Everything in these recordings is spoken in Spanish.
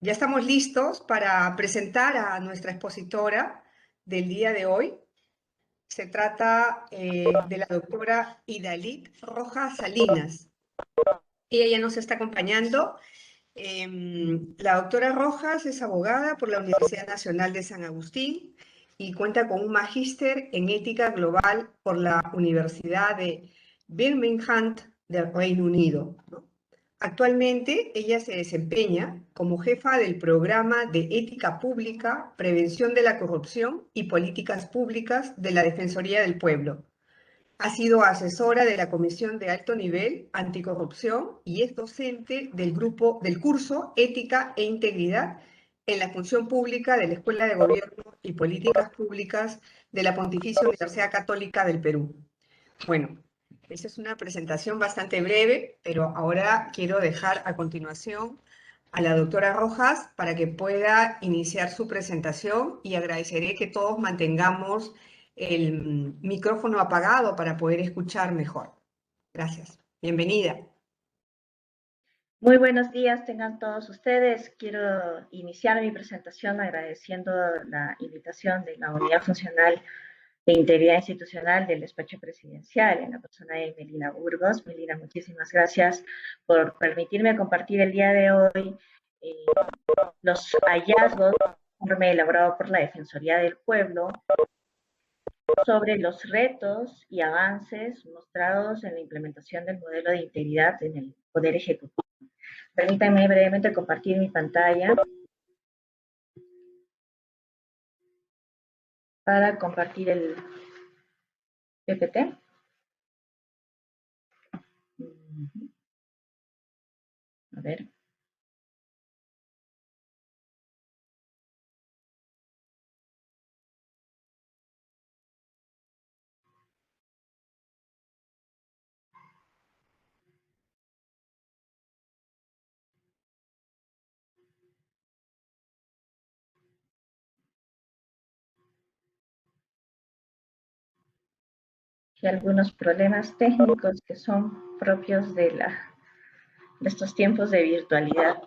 Ya estamos listos para presentar a nuestra expositora del día de hoy. Se trata de la doctora Idalit Rojas Salinas. Ella ya nos está acompañando. La doctora Rojas es abogada por la Universidad Nacional de San Agustín y cuenta con un magíster en ética global por la Universidad de Birmingham del Reino Unido, ¿no? Actualmente ella se desempeña como jefa del programa de ética pública, prevención de la corrupción y políticas públicas de la Defensoría del Pueblo. Ha sido asesora de la Comisión de Alto Nivel Anticorrupción y es docente del curso Ética e Integridad en la Función Pública de la Escuela de Gobierno y Políticas Públicas de la Pontificia Universidad Católica del Perú. Bueno, esa es una presentación bastante breve, pero ahora quiero dejar a continuación a la doctora Rojas para que pueda iniciar su presentación y agradeceré que todos mantengamos el micrófono apagado para poder escuchar mejor. Gracias. Bienvenida. Muy buenos días tengan todos ustedes. Quiero iniciar mi presentación agradeciendo la invitación de la Unidad Funcional de Integridad Institucional del Despacho Presidencial, en la persona de Melina Burgos. Melina, muchísimas gracias por permitirme compartir el día de hoy los hallazgos del informe elaborado por la Defensoría del Pueblo sobre los retos y avances mostrados en la implementación del modelo de integridad en el Poder Ejecutivo. Permítanme brevemente compartir mi pantalla para compartir el PPT. A ver. Y algunos problemas técnicos que son propios de estos tiempos de virtualidad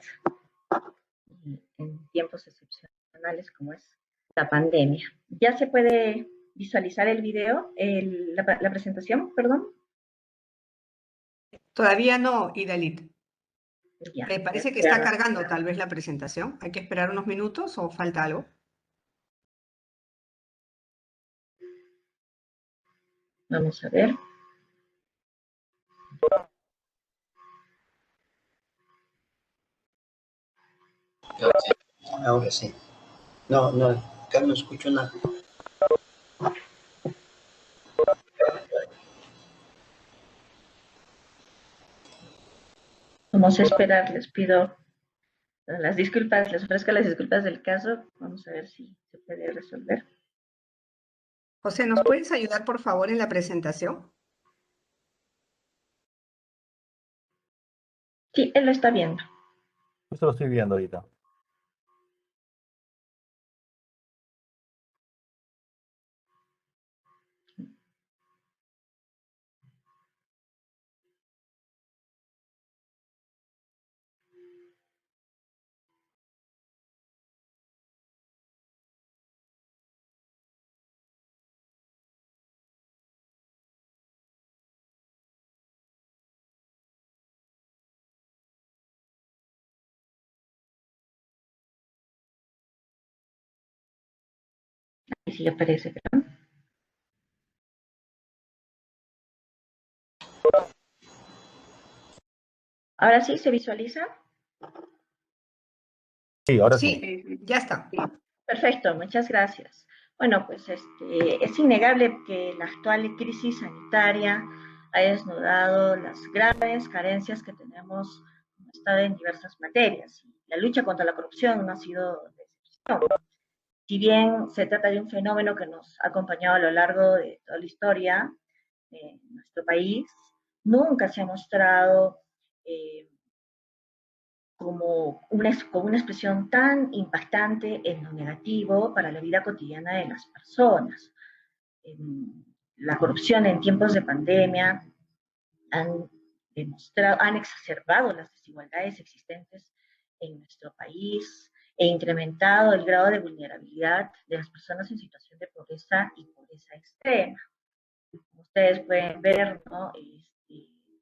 y en tiempos excepcionales como es la pandemia. ¿Ya se puede visualizar el video, la presentación, perdón? Todavía no, Idalit. Ya, Me parece que está cargando tal vez la presentación. ¿Hay que esperar unos minutos o falta algo? Vamos a ver. Ahora sí. No, acá no escucho nada. Vamos a esperar, les pido las disculpas, les ofrezco las disculpas del caso. Vamos a ver si se puede resolver. José, ¿nos puedes ayudar por favor en la presentación? Sí, él lo está viendo. Esto lo estoy viendo ahorita. Y sí aparece, ¿verdad? Ahora sí, ¿se visualiza? Sí, ahora Sí, sí. ya está. Perfecto, muchas gracias. Bueno, pues es innegable que la actual crisis sanitaria ha desnudado las graves carencias que tenemos como Estado en diversas materias. La lucha contra la corrupción no ha sido de excepción. Si bien se trata de un fenómeno que nos ha acompañado a lo largo de toda la historia de nuestro país, nunca se ha mostrado como una expresión tan impactante en lo negativo para la vida cotidiana de las personas. La corrupción en tiempos de pandemia han exacerbado las desigualdades existentes en nuestro país e incrementado el grado de vulnerabilidad de las personas en situación de pobreza y pobreza extrema. Como ustedes pueden ver, ¿no?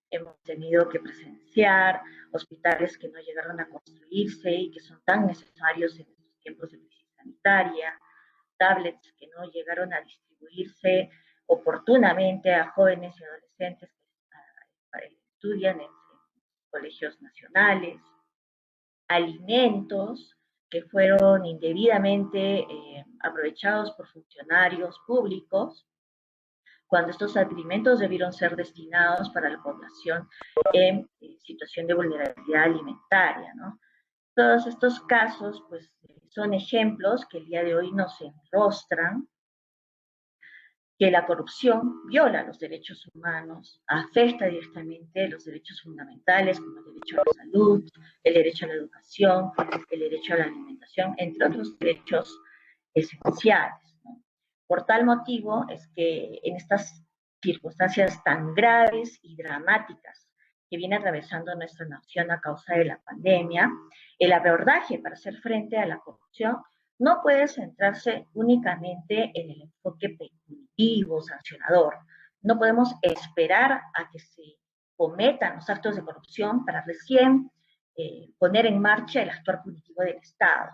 Hemos tenido que presenciar hospitales que no llegaron a construirse y que son tan necesarios en estos tiempos de crisis sanitaria, tablets que no llegaron a distribuirse oportunamente a jóvenes y adolescentes que estudian en colegios nacionales, alimentos que fueron indebidamente aprovechados por funcionarios públicos, cuando estos alimentos debieron ser destinados para la población en situación de vulnerabilidad alimentaria, ¿no? Todos estos casos, pues, son ejemplos que el día de hoy nos enrostran que la corrupción viola los derechos humanos, afecta directamente los derechos fundamentales como el derecho a la salud, el derecho a la educación, el derecho a la alimentación, entre otros derechos esenciales, ¿no? Por tal motivo es que en estas circunstancias tan graves y dramáticas que viene atravesando nuestra nación a causa de la pandemia, el abordaje para hacer frente a la corrupción no puede centrarse únicamente en el enfoque punitivo, sancionador. No podemos esperar a que se cometan los actos de corrupción para recién poner en marcha el actuar punitivo del Estado.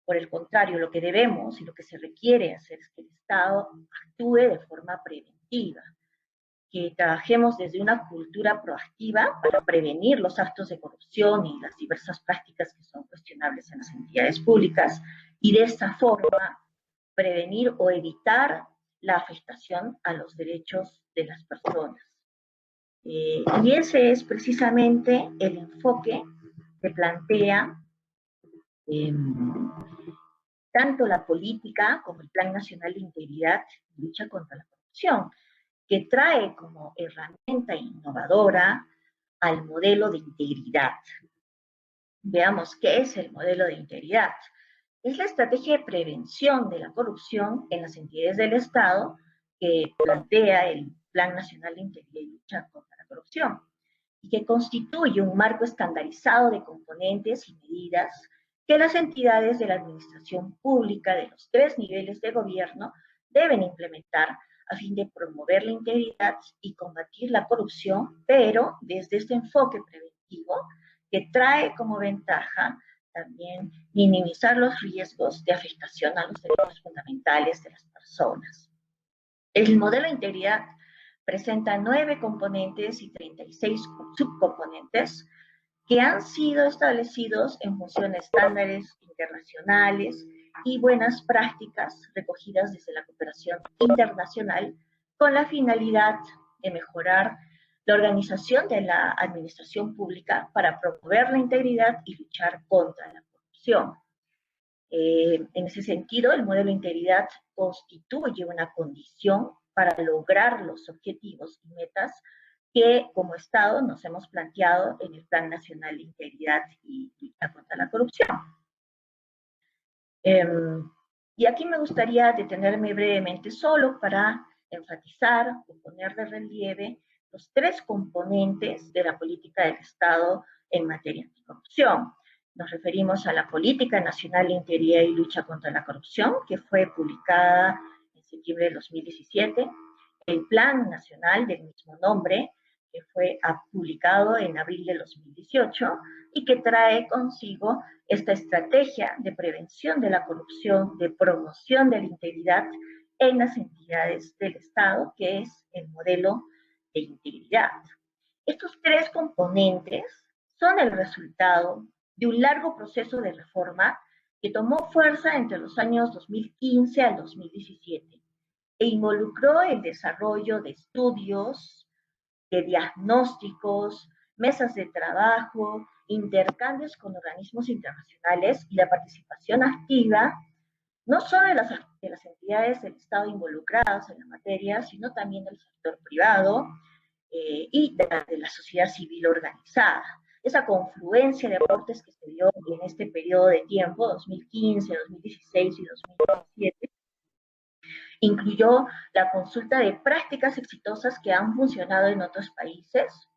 Por el contrario, lo que debemos y lo que se requiere hacer es que el Estado actúe de forma preventiva, que trabajemos desde una cultura proactiva para prevenir los actos de corrupción y las diversas prácticas que son cuestionables en las entidades públicas, y de esta forma prevenir o evitar la afectación a los derechos de las personas. Y ese es precisamente el enfoque que plantea tanto la política como el Plan Nacional de Integridad y Lucha contra la Corrupción, que trae como herramienta innovadora al modelo de integridad. Veamos qué es el modelo de integridad. Es la estrategia de prevención de la corrupción en las entidades del Estado que plantea el Plan Nacional de Integridad y Lucha contra la Corrupción, y que constituye un marco estandarizado de componentes y medidas que las entidades de la administración pública de los 3 niveles de gobierno deben implementar a fin de promover la integridad y combatir la corrupción, pero desde este enfoque preventivo que trae como ventaja también minimizar los riesgos de afectación a los derechos fundamentales de las personas. El modelo de integridad presenta 9 componentes y 36 subcomponentes que han sido establecidos en función de estándares internacionales y buenas prácticas recogidas desde la cooperación internacional con la finalidad de mejorar la organización de la administración pública para promover la integridad y luchar contra la corrupción. En ese sentido, el modelo de integridad constituye una condición para lograr los objetivos y metas que como Estado nos hemos planteado en el Plan Nacional de Integridad y Lucha contra la Corrupción. Y aquí me gustaría detenerme brevemente solo para enfatizar o poner de relieve los 3 componentes de la política del Estado en materia anticorrupción. Nos referimos a la Política Nacional de Integridad y Lucha contra la Corrupción, que fue publicada en septiembre de 2017, el Plan Nacional del mismo nombre, que fue publicado en abril de 2018 y que trae consigo esta estrategia de prevención de la corrupción, de promoción de la integridad en las entidades del Estado, que es el modelo de integridad. Estos 3 componentes son el resultado de un largo proceso de reforma que tomó fuerza entre los años 2015 al 2017 e involucró el desarrollo de estudios, de diagnósticos, mesas de trabajo, intercambios con organismos internacionales y la participación activa no solo de las entidades del Estado involucradas en la materia, sino también del sector privado y de la sociedad civil organizada. Esa confluencia de aportes que se dio en este periodo de tiempo, 2015, 2016 y 2017, incluyó la consulta de prácticas exitosas que han funcionado en otros países,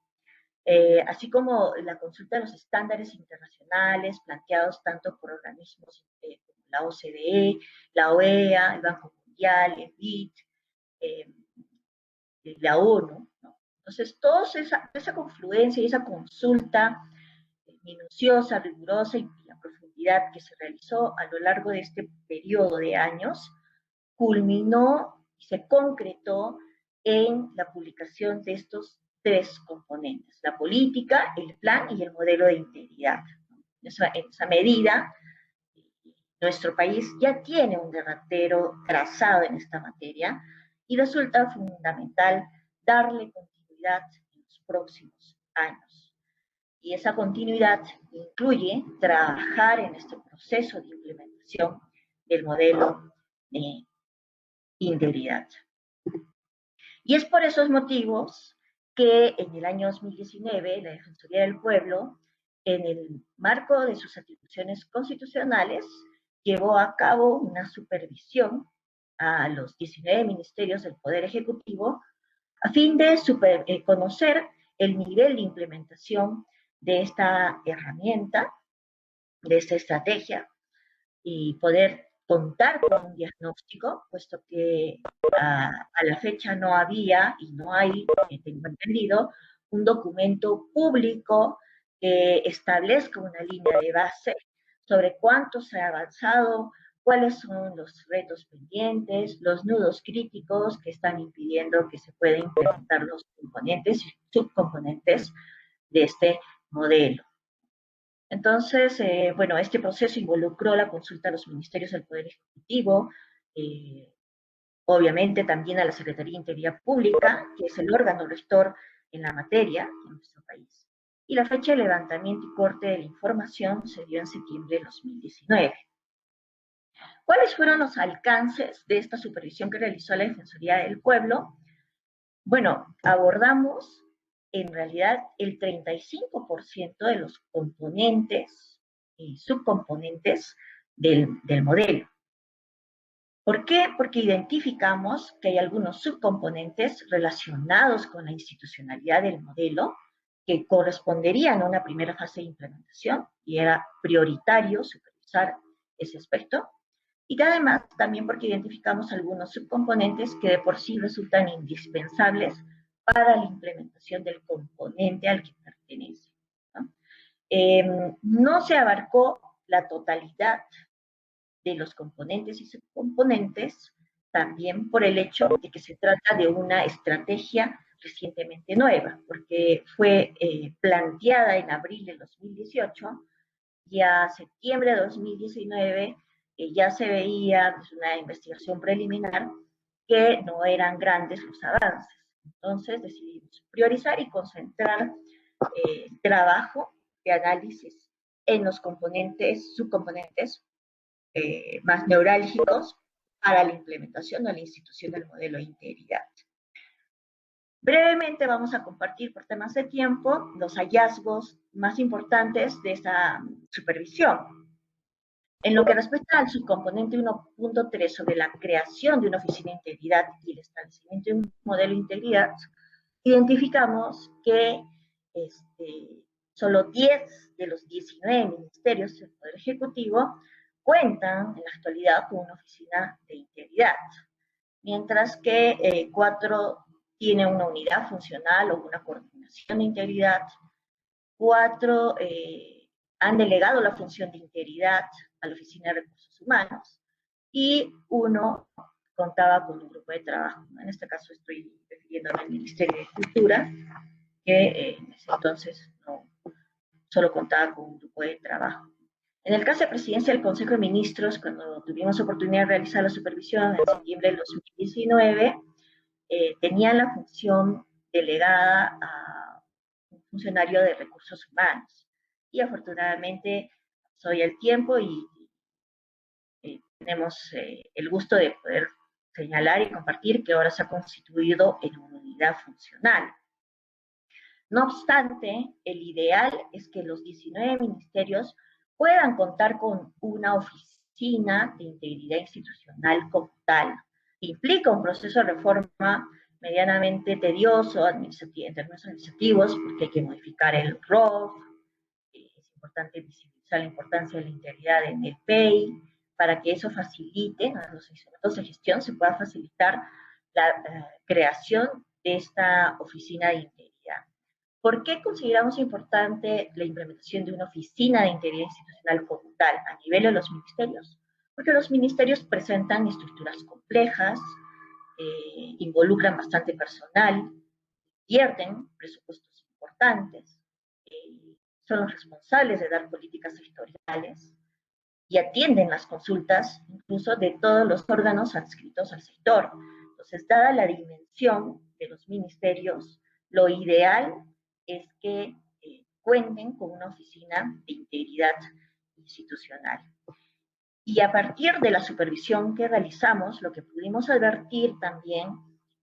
así como la consulta de los estándares internacionales planteados tanto por organismos como la OCDE, la OEA, el Banco Mundial, el BID, la ONU, ¿no? Entonces, toda esa confluencia y esa consulta minuciosa, rigurosa y a profundidad que se realizó a lo largo de este periodo de años, culminó y se concretó en la publicación de estos tres componentes: la política, el plan y el modelo de integridad. En esa medida, nuestro país ya tiene un derrotero trazado en esta materia y resulta fundamental darle continuidad en los próximos años. Y esa continuidad incluye trabajar en este proceso de implementación del modelo de integridad. Y es por esos motivos que en el año 2019 la Defensoría del Pueblo, en el marco de sus atribuciones constitucionales, llevó a cabo una supervisión a los 19 ministerios del Poder Ejecutivo a fin de conocer el nivel de implementación de esta herramienta, de esta estrategia, y poder contar con un diagnóstico, puesto que a la fecha no había y no hay, tengo entendido, un documento público que establezca una línea de base sobre cuánto se ha avanzado, cuáles son los retos pendientes, los nudos críticos que están impidiendo que se puedan implementar los componentes y subcomponentes de este modelo. Entonces, bueno, este proceso involucró la consulta a los ministerios del Poder Ejecutivo, obviamente también a la Secretaría de Integridad Pública, que es el órgano rector en la materia en nuestro país. Y la fecha de levantamiento y corte de la información se dio en septiembre de 2019. ¿Cuáles fueron los alcances de esta supervisión que realizó la Defensoría del Pueblo? Bueno, abordamos en realidad el 35% de los componentes y subcomponentes del modelo. ¿Por qué? Porque identificamos que hay algunos subcomponentes relacionados con la institucionalidad del modelo que corresponderían a una primera fase de implementación y era prioritario supervisar ese aspecto. Y que además también porque identificamos algunos subcomponentes que de por sí resultan indispensables para la implementación del componente al que pertenece, ¿no? No se abarcó la totalidad de los componentes y subcomponentes, también por el hecho de que se trata de una estrategia recientemente nueva, porque fue planteada en abril de 2018 y a septiembre de 2019 ya se veía desde una investigación preliminar que no eran grandes los avances. Entonces decidimos priorizar y concentrar el trabajo de análisis en los componentes, subcomponentes más neurálgicos para la implementación o la institución del modelo de integridad. Brevemente vamos a compartir por temas de tiempo los hallazgos más importantes de esta supervisión. En lo que respecta al subcomponente 1.3 sobre la creación de una oficina de integridad y el establecimiento de un modelo de integridad, identificamos que solo 10 de los 19 ministerios del Poder Ejecutivo cuentan en la actualidad con una oficina de integridad, mientras que 4 tienen una unidad funcional o una coordinación de integridad, 4 han delegado la función de integridad a la Oficina de Recursos Humanos y 1 contaba con un grupo de trabajo. En este caso estoy refiriéndome al Ministerio de Cultura, que en ese entonces no, solo contaba con un grupo de trabajo. En el caso de presidencia del Consejo de Ministros, cuando tuvimos oportunidad de realizar la supervisión en septiembre del 2019, tenían la función delegada a un funcionario de recursos humanos. Y afortunadamente soy el tiempo y tenemos el gusto de poder señalar y compartir que ahora se ha constituido en una unidad funcional. No obstante, el ideal es que los 19 ministerios puedan contar con una oficina de integridad institucional como tal. Implica un proceso de reforma medianamente tedioso en términos administrativos, porque hay que modificar el ROF, es importante visibilizar la importancia de la integridad en el PEI, para que eso facilite, ¿no? Los instrumentos de gestión se pueda facilitar la creación de esta oficina de integridad. ¿Por qué consideramos importante la implementación de una oficina de integridad institucional como tal a nivel de los ministerios? Porque los ministerios presentan estructuras complejas, involucran bastante personal, pierden presupuestos importantes, son los responsables de dar políticas sectoriales y atienden las consultas incluso de todos los órganos adscritos al sector. Entonces, dada la dimensión de los ministerios, lo ideal es que cuenten con una oficina de integridad institucional. Y a partir de la supervisión que realizamos, lo que pudimos advertir también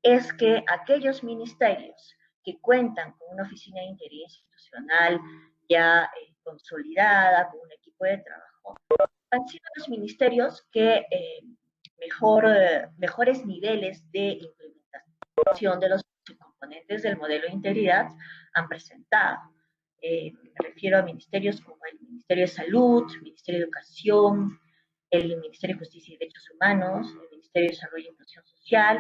es que aquellos ministerios que cuentan con una oficina de integridad institucional ya consolidada, con un equipo de trabajo, han sido los ministerios que mejores niveles de implementación de los componentes del modelo de integridad han presentado. Me refiero a ministerios como el Ministerio de Salud, el Ministerio de Educación, el Ministerio de Justicia y Derechos Humanos, el Ministerio de Desarrollo e Inclusión Social,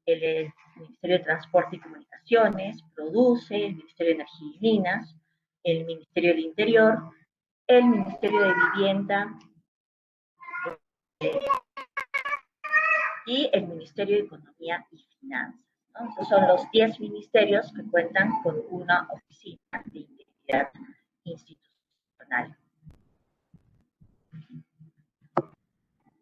el Ministerio de Transporte y Comunicaciones, PRODUCE, el Ministerio de Energía y Minas, el Ministerio del Interior, el Ministerio de Vivienda y el Ministerio de Economía y Finanzas, ¿no? Estos son los 10 ministerios que cuentan con una oficina de integridad institucional.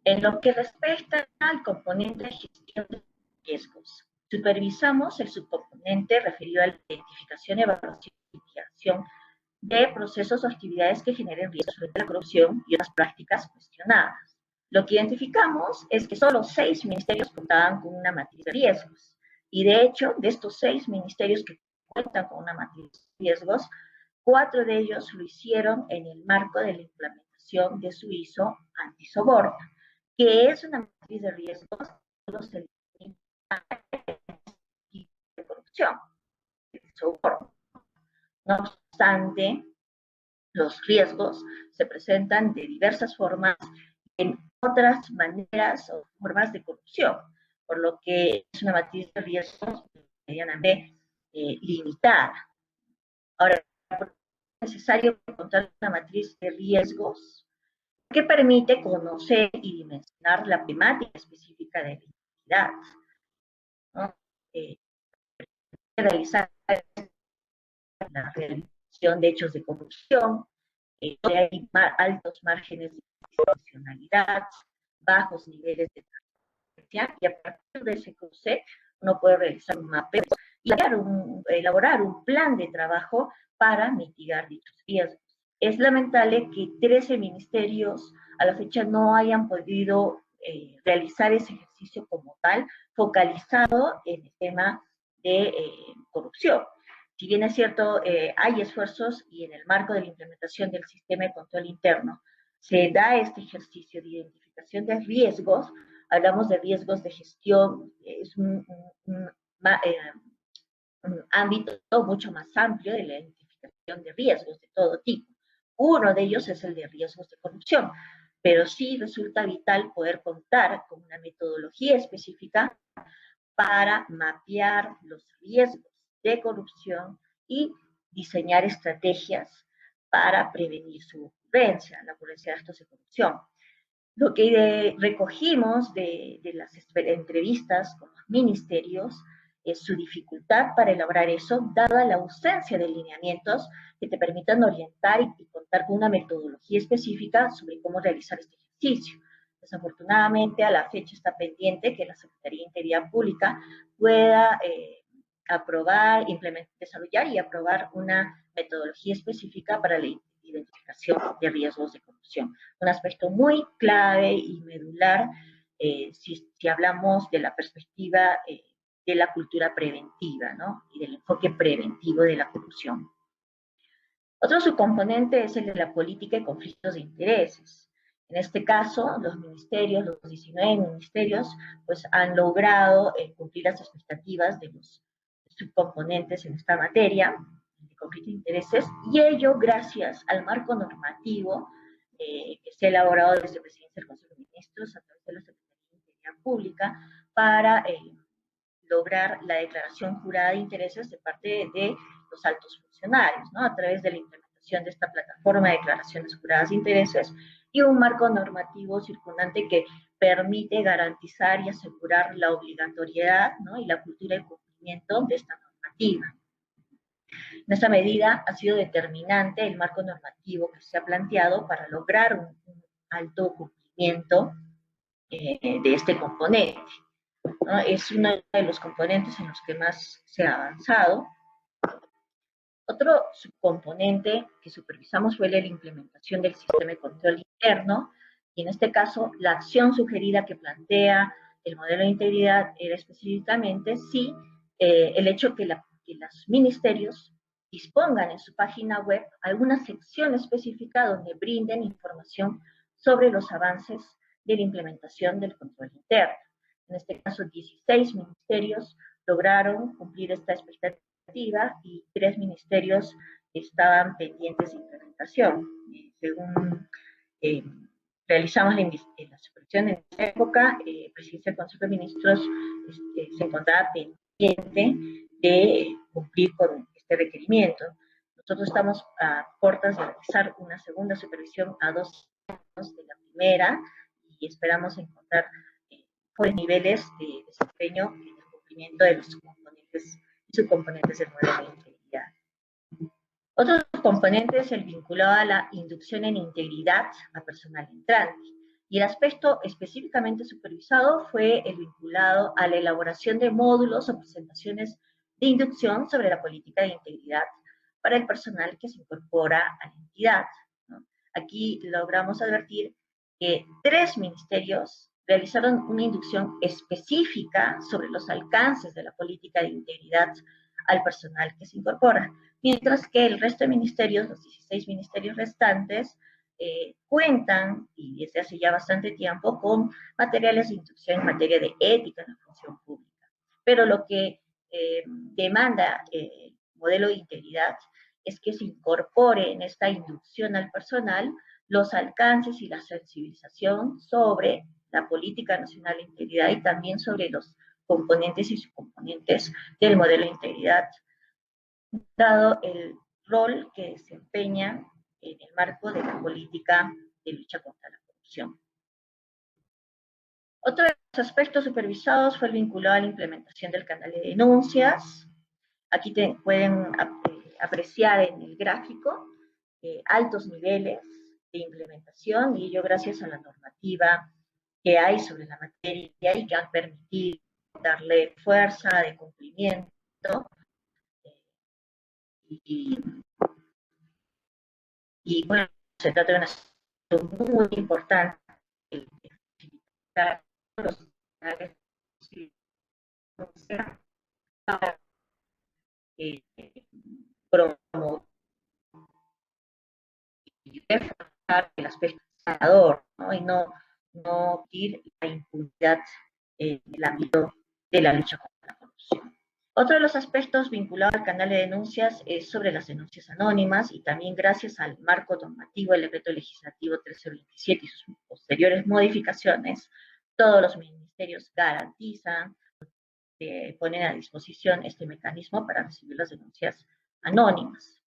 En lo que respecta al componente de gestión de riesgos, supervisamos el subcomponente referido a la identificación, evaluación y mitigación de procesos o actividades que generen riesgos frente a la corrupción y otras prácticas cuestionadas. Lo que identificamos es que solo 6 ministerios contaban con una matriz de riesgos. Y de hecho, de estos 6 ministerios que cuentan con una matriz de riesgos, 4 de ellos lo hicieron en el marco de la implementación de su ISO antisoborno, que es una matriz de riesgos de corrupción, de soborno. No obstante, los riesgos se presentan de diversas formas en otras maneras o formas de corrupción, por lo que es una matriz de riesgos medianamente limitada. Ahora, es necesario encontrar una matriz de riesgos que permite conocer y dimensionar la temática específica de la identidad, ¿no? Realizar la realización de hechos de corrupción, hay altos márgenes de discrecionalidad, bajos niveles de transparencia, y a partir de ese cruce uno puede realizar un mapeo y elaborar un plan de trabajo para mitigar dichos riesgos. Es lamentable que 13 ministerios a la fecha no hayan podido realizar ese ejercicio como tal, focalizado en el tema de corrupción. Si bien es cierto, hay esfuerzos y en el marco de la implementación del sistema de control interno se da este ejercicio de identificación de riesgos, hablamos de riesgos de gestión, es un ámbito mucho más amplio de la identificación de riesgos de todo tipo. Uno de ellos es el de riesgos de corrupción, pero sí resulta vital poder contar con una metodología específica para mapear los riesgos de corrupción y diseñar estrategias para prevenir su ocurrencia, la ocurrencia de actos de corrupción. Lo que recogimos de las entrevistas con los ministerios es su dificultad para elaborar eso, dada la ausencia de lineamientos que te permitan orientar y contar con una metodología específica sobre cómo realizar este ejercicio. Desafortunadamente, a la fecha está pendiente que la Secretaría de Integridad Pública pueda aprobar, desarrollar y aprobar una metodología específica para la identificación de riesgos de corrupción. Un aspecto muy clave y medular si hablamos de la perspectiva de la cultura preventiva, ¿no? Y del enfoque preventivo de la corrupción. Otro subcomponente es el de la política de conflictos de intereses. En este caso, los 19 ministerios, pues han logrado cumplir las expectativas de los subcomponentes en esta materia de conflicto de intereses, y ello gracias al marco normativo que se ha elaborado desde la Presidencia del Consejo de Ministros a través de la Secretaría de Integridad Pública para lograr la declaración jurada de intereses de parte de los altos funcionarios, ¿no? A través de la implementación de esta plataforma de declaraciones juradas de intereses y un marco normativo circundante que permite garantizar y asegurar la obligatoriedad, ¿no? Y la cultura de cumplimiento de esta normativa. En esta medida ha sido determinante el marco normativo que se ha planteado para lograr un alto cumplimiento de este componente, ¿no? Es uno de los componentes en los que más se ha avanzado. Otro subcomponente que supervisamos fue la implementación del sistema de control interno, y en este caso la acción sugerida que plantea el modelo de integridad era específicamente si el hecho que los ministerios dispongan en su página web alguna sección específica donde brinden información sobre los avances de la implementación del control interno. En este caso, 16 ministerios lograron cumplir esta expectativa y 3 ministerios estaban pendientes de implementación. Según realizamos la supervisión en esa época, el presidente del Consejo de Ministros se encontraba pendiente de cumplir con este requerimiento. Nosotros estamos a puertas de realizar una segunda supervisión a 2 años de la primera y esperamos encontrar mejores niveles de desempeño en el cumplimiento de los componentes y subcomponentes del modelo de integridad. Otro componente es el vinculado a la inducción en integridad a personal entrante. Y el aspecto específicamente supervisado fue el vinculado a la elaboración de módulos o presentaciones de inducción sobre la política de integridad para el personal que se incorpora a la entidad, ¿no? Aquí logramos advertir que 3 ministerios realizaron una inducción específica sobre los alcances de la política de integridad al personal que se incorpora, mientras que el resto de ministerios, los 16 ministerios restantes, cuentan, y desde hace ya bastante tiempo, con materiales de instrucción en materia de ética en la función pública. Pero lo que demanda el modelo de integridad es que se incorpore en esta inducción al personal los alcances y la sensibilización sobre la política nacional de integridad y también sobre los componentes y subcomponentes del modelo de integridad, dado el rol que desempeña en el marco de la política de lucha contra la corrupción. Otro de los aspectos supervisados fue el vinculado a la implementación del canal de denuncias. Aquí pueden apreciar en el gráfico altos niveles de implementación, y ello gracias a la normativa que hay sobre la materia y que han permitido darle fuerza de cumplimiento y bueno, se trata de una situación muy importante los promover el aspecto sanador, ¿no? Y no ir la impunidad en el ámbito de la lucha contra la corrupción. Otro de los aspectos vinculados al canal de denuncias es sobre las denuncias anónimas, y también gracias al marco normativo del decreto legislativo 1327 y sus posteriores modificaciones, todos los ministerios garantizan, ponen a disposición este mecanismo para recibir las denuncias anónimas.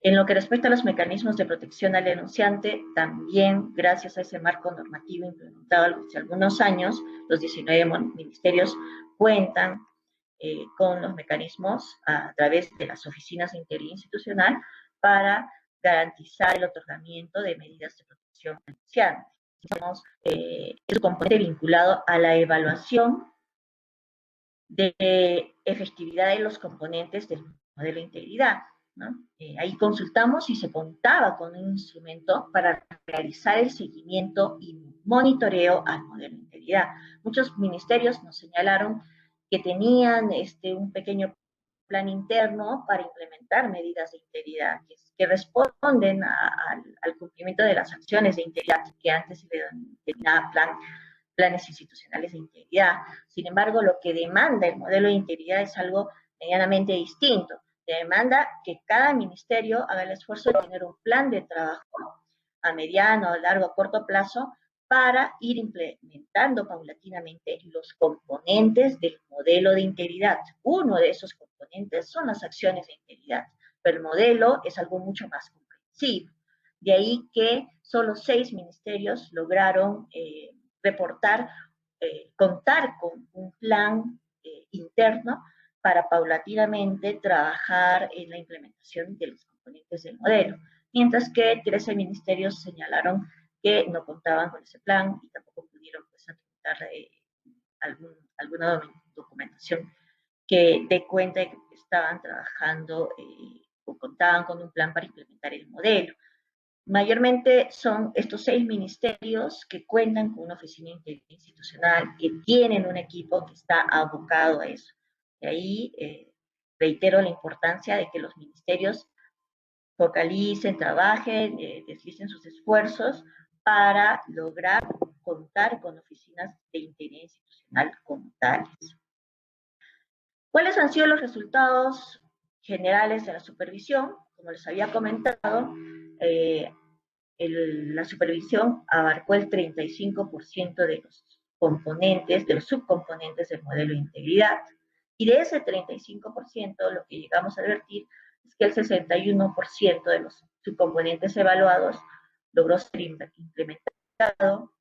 En lo que respecta a los mecanismos de protección al denunciante, también gracias a ese marco normativo implementado hace algunos años, los 19 ministerios cuentan con los mecanismos a través de las oficinas de integridad institucional para garantizar el otorgamiento de medidas de protección al denunciante. Es un componente vinculado a la evaluación de efectividad de los componentes del modelo de integridad, ¿no? Ahí consultamos y se contaba con un instrumento para realizar el seguimiento y monitoreo al modelo de integridad. Muchos ministerios nos señalaron que tenían un pequeño plan interno para implementar medidas de integridad que responden al cumplimiento de las acciones de integridad que antes se le denominaba planes institucionales de integridad. Sin embargo, lo que demanda el modelo de integridad es algo medianamente distinto. Demanda que cada ministerio haga el esfuerzo de tener un plan de trabajo a mediano, largo, corto plazo para ir implementando paulatinamente los componentes del modelo de integridad. Uno de esos componentes son las acciones de integridad, pero el modelo es algo mucho más comprensivo. De ahí que solo 6 ministerios lograron reportar, contar con un plan interno para paulatinamente trabajar en la implementación de los componentes del modelo, mientras que 13 ministerios señalaron que no contaban con ese plan y tampoco pudieron pues, adjuntar alguna documentación que dé cuenta de que estaban trabajando o contaban con un plan para implementar el modelo. Mayormente son estos 6 ministerios que cuentan con una oficina institucional, que tienen un equipo que está abocado a eso. De ahí reitero la importancia de que los ministerios focalicen, trabajen, deslicen sus esfuerzos para lograr contar con oficinas de integridad institucional como tales. ¿Cuáles han sido los resultados generales de la supervisión? Como les había comentado, la supervisión abarcó el 35% de los componentes, de los subcomponentes del modelo de integridad. Y de ese 35%, lo que llegamos a advertir es que el 61% de los subcomponentes evaluados logró ser implementado,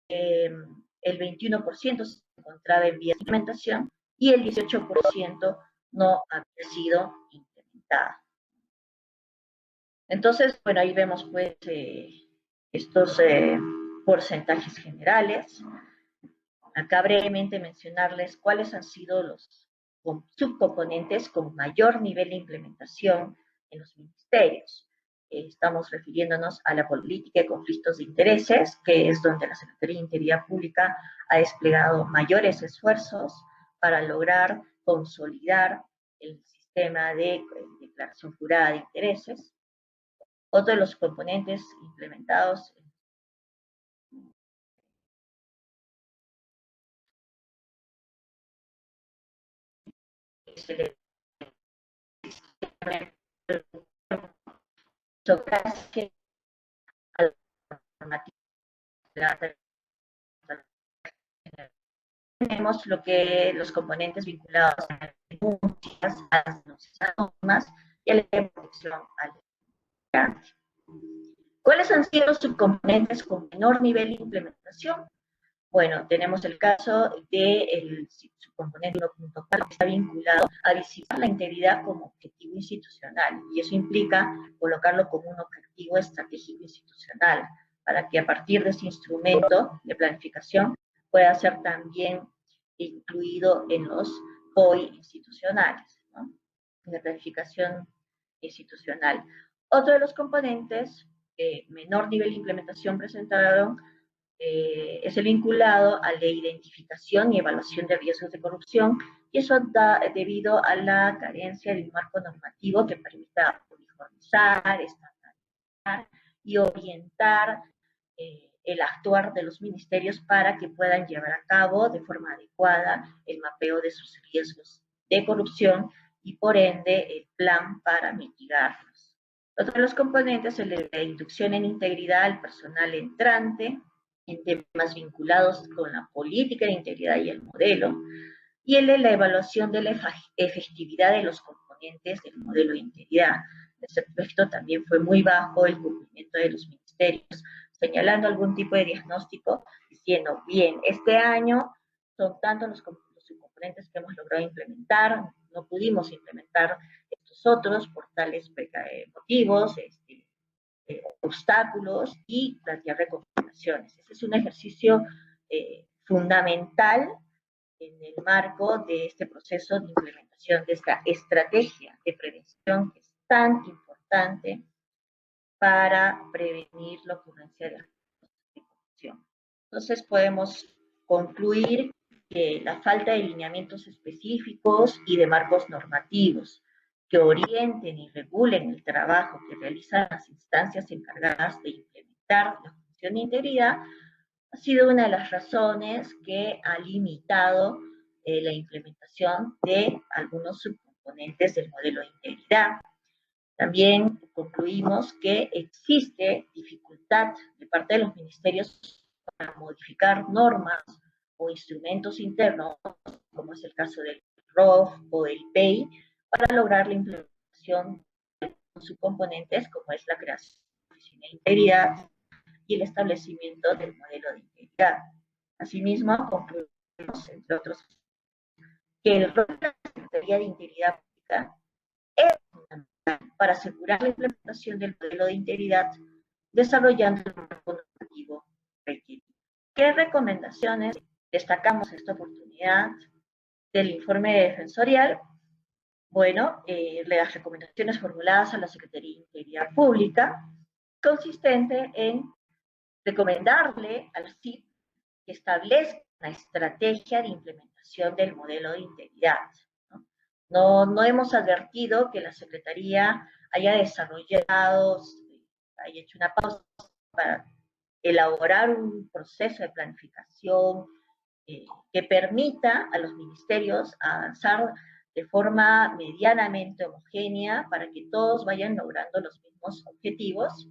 el 21% se encontraba en vías de implementación y el 18% no había sido implementado. Entonces, bueno, ahí vemos pues estos porcentajes generales. Acá brevemente mencionarles cuáles han sido los subcomponentes con mayor nivel de implementación en los ministerios. Estamos refiriéndonos a la política de conflictos de intereses, que es donde la Secretaría de Integridad Pública ha desplegado mayores esfuerzos para lograr consolidar el sistema de declaración jurada de intereses. Otro de los componentes implementados es el que a la normativa tenemos los componentes vinculados a las denuncias, a las normas y a la protección al migrante. ¿Cuáles han sido los subcomponentes con menor nivel de implementación? Bueno, tenemos el caso del subcomponente 1.4 que está vinculado a visibilizar la integridad como objetivo institucional, y eso implica colocarlo como un objetivo estratégico institucional, para que a partir de ese instrumento de planificación pueda ser también incluido en los POI institucionales, ¿no? En la planificación institucional. Otro de los componentes que menor nivel de implementación presentaron es el vinculado a la identificación y evaluación de riesgos de corrupción, y eso da debido a la carencia de un marco normativo que permita uniformizar, estandarizar y orientar el actuar de los ministerios para que puedan llevar a cabo de forma adecuada el mapeo de sus riesgos de corrupción y por ende el plan para mitigarlos. Otro de los componentes es la inducción en integridad al personal entrante en temas vinculados con la política de integridad y el modelo, y el de la evaluación de la efectividad de los componentes del modelo de integridad. En este aspecto también fue muy bajo el cumplimiento de los ministerios, señalando algún tipo de diagnóstico, diciendo, bien, este año son tantos los componentes que hemos logrado implementar, no pudimos implementar estos otros por tales motivos, obstáculos, y plantear recomendaciones. Ese es un ejercicio fundamental en el marco de este proceso de implementación de esta estrategia de prevención que es tan importante para prevenir la ocurrencia de corrupción. Entonces podemos concluir la falta de lineamientos específicos y de marcos normativos que orienten y regulen el trabajo que realizan las instancias encargadas de implementar la función de integridad ha sido una de las razones que ha limitado la implementación de algunos subcomponentes del modelo de integridad. También concluimos que existe dificultad de parte de los ministerios para modificar normas o instrumentos internos, como es el caso del ROF o del PEI, para lograr la implementación de subcomponentes como es la creación de la Oficina de Integridad y el establecimiento del modelo de integridad. Asimismo, concluimos, entre otros, que el rol de la Secretaría de Integridad Pública es fundamental para asegurar la implementación del modelo de integridad, desarrollando el marco normativo requerido. ¿Qué recomendaciones destacamos en esta oportunidad del informe defensorial? Bueno, las recomendaciones formuladas a la Secretaría de Integridad Pública, consistente en recomendarle al CIP que establezca una estrategia de implementación del modelo de integridad. No hemos advertido que la Secretaría haya desarrollado, haya hecho una pausa para elaborar un proceso de planificación que permita a los ministerios avanzar de forma medianamente homogénea para que todos vayan logrando los mismos objetivos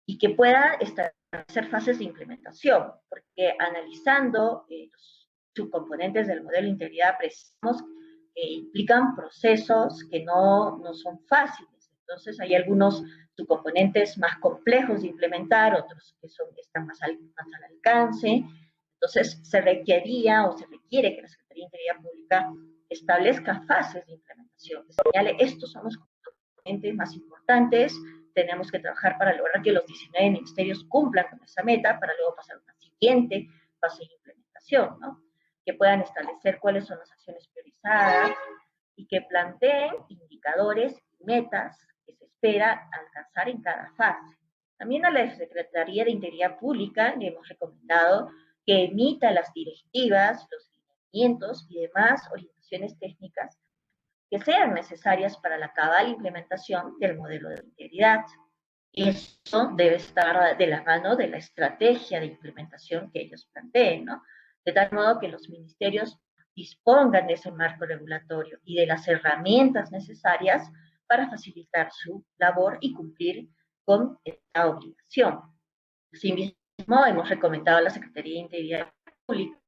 y que pueda establecer fases de implementación, porque analizando los subcomponentes del modelo de integridad precisamos que implican procesos que no son fáciles. Entonces hay algunos subcomponentes más complejos de implementar, otros que están más al alcance. Entonces se requería o se requiere que la Secretaría de Integridad Pública establezca fases de implementación, que señale estos son los componentes más importantes, tenemos que trabajar para lograr que los 19 ministerios cumplan con esa meta para luego pasar a una siguiente fase de implementación, ¿no? Que puedan establecer cuáles son las acciones priorizadas y que planteen indicadores y metas que se espera alcanzar en cada fase. También a la Secretaría de Integridad Pública le hemos recomendado que emita las directivas, los lineamientos y demás orientaciones técnicas que sean necesarias para la cabal implementación del modelo de integridad. Eso debe estar de la mano de la estrategia de implementación que ellos planteen, ¿no? De tal modo que los ministerios dispongan de ese marco regulatorio y de las herramientas necesarias para facilitar su labor y cumplir con esta obligación. Asimismo, hemos recomendado a la Secretaría de Integridad Pública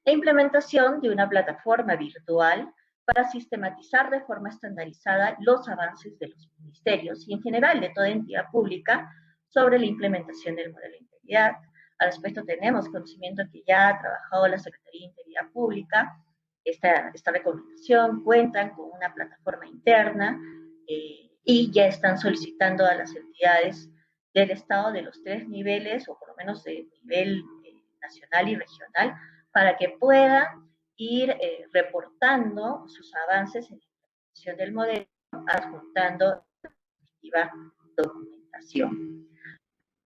la implementación de una plataforma virtual para sistematizar de forma estandarizada los avances de los ministerios y en general de toda entidad pública sobre la implementación del modelo de integridad. Al respecto tenemos conocimiento que ya ha trabajado la Secretaría de Integridad Pública esta recomendación, cuentan con una plataforma interna y ya están solicitando a las entidades del Estado de los 3 niveles, o por lo menos de nivel nacional y regional, para que puedan ir reportando sus avances en la implementación del modelo, adjuntando la respectiva documentación.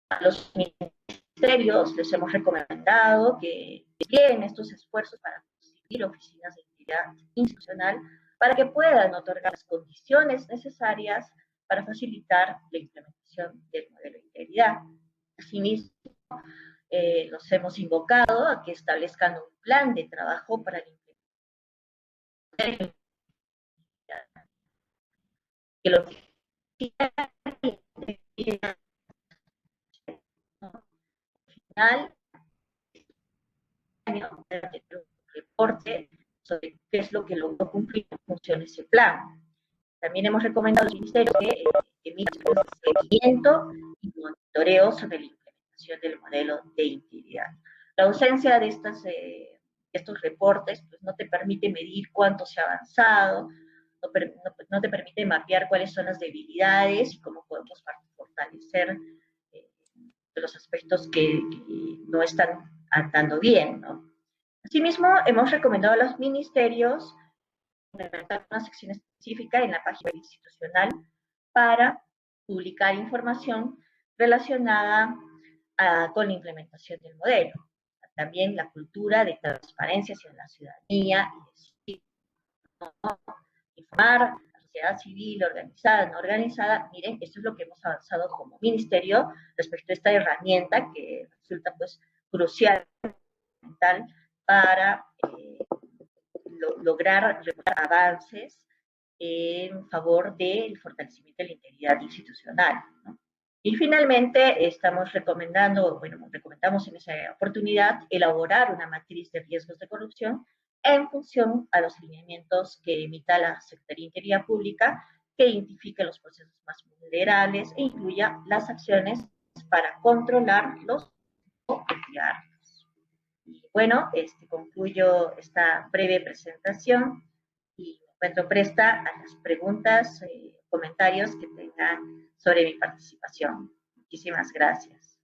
A los ministerios les hemos recomendado que desplieguen estos esfuerzos para constituir oficinas de integridad institucional para que puedan otorgar las condiciones necesarias para facilitar la implementación del modelo de integridad. Asimismo, los hemos invocado a que establezcan un plan de trabajo para la implementación. Que lo final un reporte sobre qué es lo que logró cumplir en función de ese plan. También hemos recomendado a los ministerios que emitan seguimiento y monitoreo sobre la implementación del modelo de integridad. La ausencia de estos reportes pues, no te permite medir cuánto se ha avanzado, no te permite mapear cuáles son las debilidades y cómo podemos fortalecer los aspectos que no están andando bien, ¿no? Asimismo, hemos recomendado a los ministerios implementar una sección específica en la página institucional para publicar información relacionada con la implementación del modelo. también la cultura de transparencia hacia la ciudadanía y informar a la sociedad civil, organizada, no organizada. Miren, esto es lo que hemos avanzado como ministerio respecto a esta herramienta que resulta pues crucial para lograr avances en favor del fortalecimiento de la integridad institucional, ¿no? Y finalmente estamos recomendamos en esa oportunidad elaborar una matriz de riesgos de corrupción en función a los lineamientos que emita la Secretaría de Integridad Pública, que identifique los procesos más vulnerables e incluya las acciones para controlarlos o mitigarlos. Y bueno, concluyo esta breve presentación y me encuentro presta a las preguntas, comentarios que tengan sobre mi participación. Muchísimas gracias.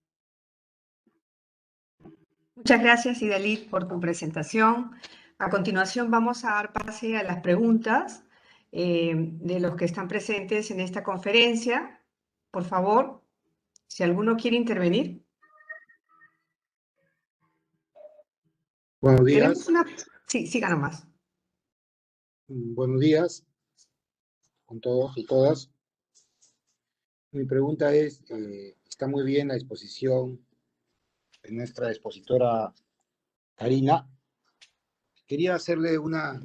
Muchas gracias, Idalit, por tu presentación. A continuación vamos a dar pase a las preguntas de los que están presentes en esta conferencia. Por favor, si alguno quiere intervenir. Buenos días. Sí, siga nomás. Buenos días con todos y todas. Mi pregunta es, está muy bien la exposición de nuestra expositora Karina. Quería hacerle una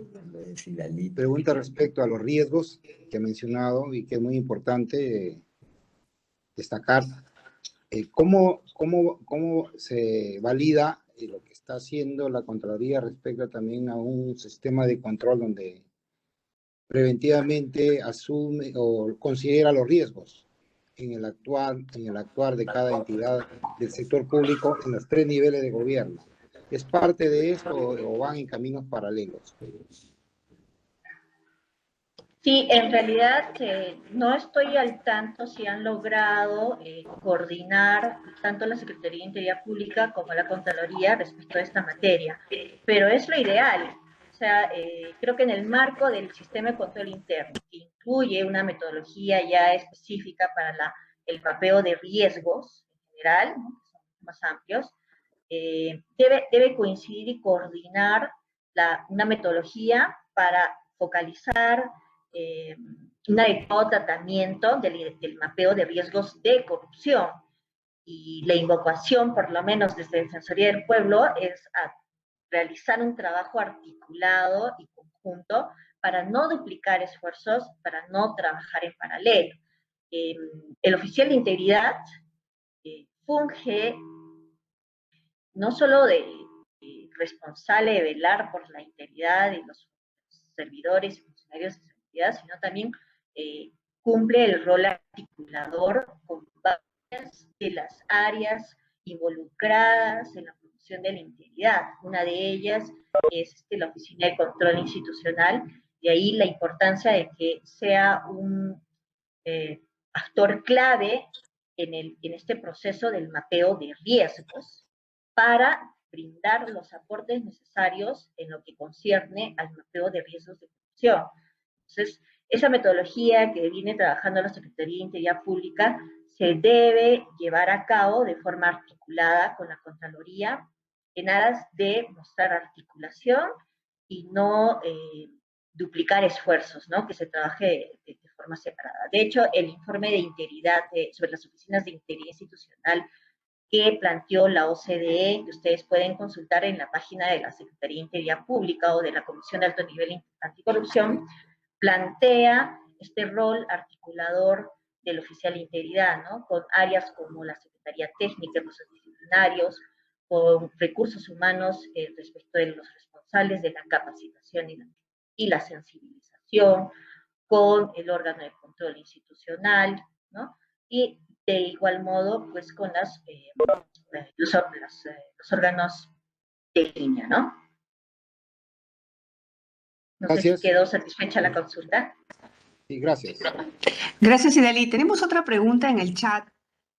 pregunta respecto a los riesgos que ha mencionado y que es muy importante destacar. ¿Cómo se valida lo que está haciendo la Contraloría respecto también a un sistema de control donde preventivamente asume o considera los riesgos en el actuar de cada entidad del sector público en los 3 niveles de gobierno? ¿Es parte de esto o van en caminos paralelos? Sí, en realidad no estoy al tanto si han logrado coordinar tanto la Secretaría de Integridad Pública como la Contraloría respecto a esta materia, pero es lo ideal. O sea, creo que en el marco del sistema de control interno, que incluye una metodología ya específica para el mapeo de riesgos en general, ¿no?, que son más amplios, debe coincidir y coordinar una metodología para focalizar un adecuado tratamiento del mapeo de riesgos de corrupción. Y la invocación, por lo menos desde la Defensoría del Pueblo, es a realizar un trabajo articulado y conjunto para no duplicar esfuerzos, para no trabajar en paralelo. El oficial de integridad funge no solo de responsable de velar por la integridad de los servidores y funcionarios de seguridad, sino también cumple el rol articulador con varias de las áreas involucradas en la promoción de la integridad. Una de ellas es la Oficina de Control Institucional, de ahí la importancia de que sea un actor clave en este proceso del mapeo de riesgos para brindar los aportes necesarios en lo que concierne al mapeo de riesgos de corrupción. Entonces, esa metodología que viene trabajando la Secretaría de Integridad Pública se debe llevar a cabo de forma articulada con la Contraloría en aras de mostrar articulación y no duplicar esfuerzos, ¿no?, que se trabaje de forma separada. De hecho, el informe de integridad sobre las oficinas de integridad institucional que planteó la OCDE, que ustedes pueden consultar en la página de la Secretaría de Integridad Pública o de la Comisión de Alto Nivel Anticorrupción, plantea este rol articulador del oficial de integridad, ¿no?, con áreas como la Secretaría Técnica, procesos disciplinarios, con recursos humanos respecto de los responsables de la capacitación y la sensibilización, con el órgano de control institucional, ¿no?, y de igual modo, pues con los órganos de línea, ¿no? No sé si quedó satisfecha la consulta. Sí, gracias. Gracias, Idalit. Tenemos otra pregunta en el chat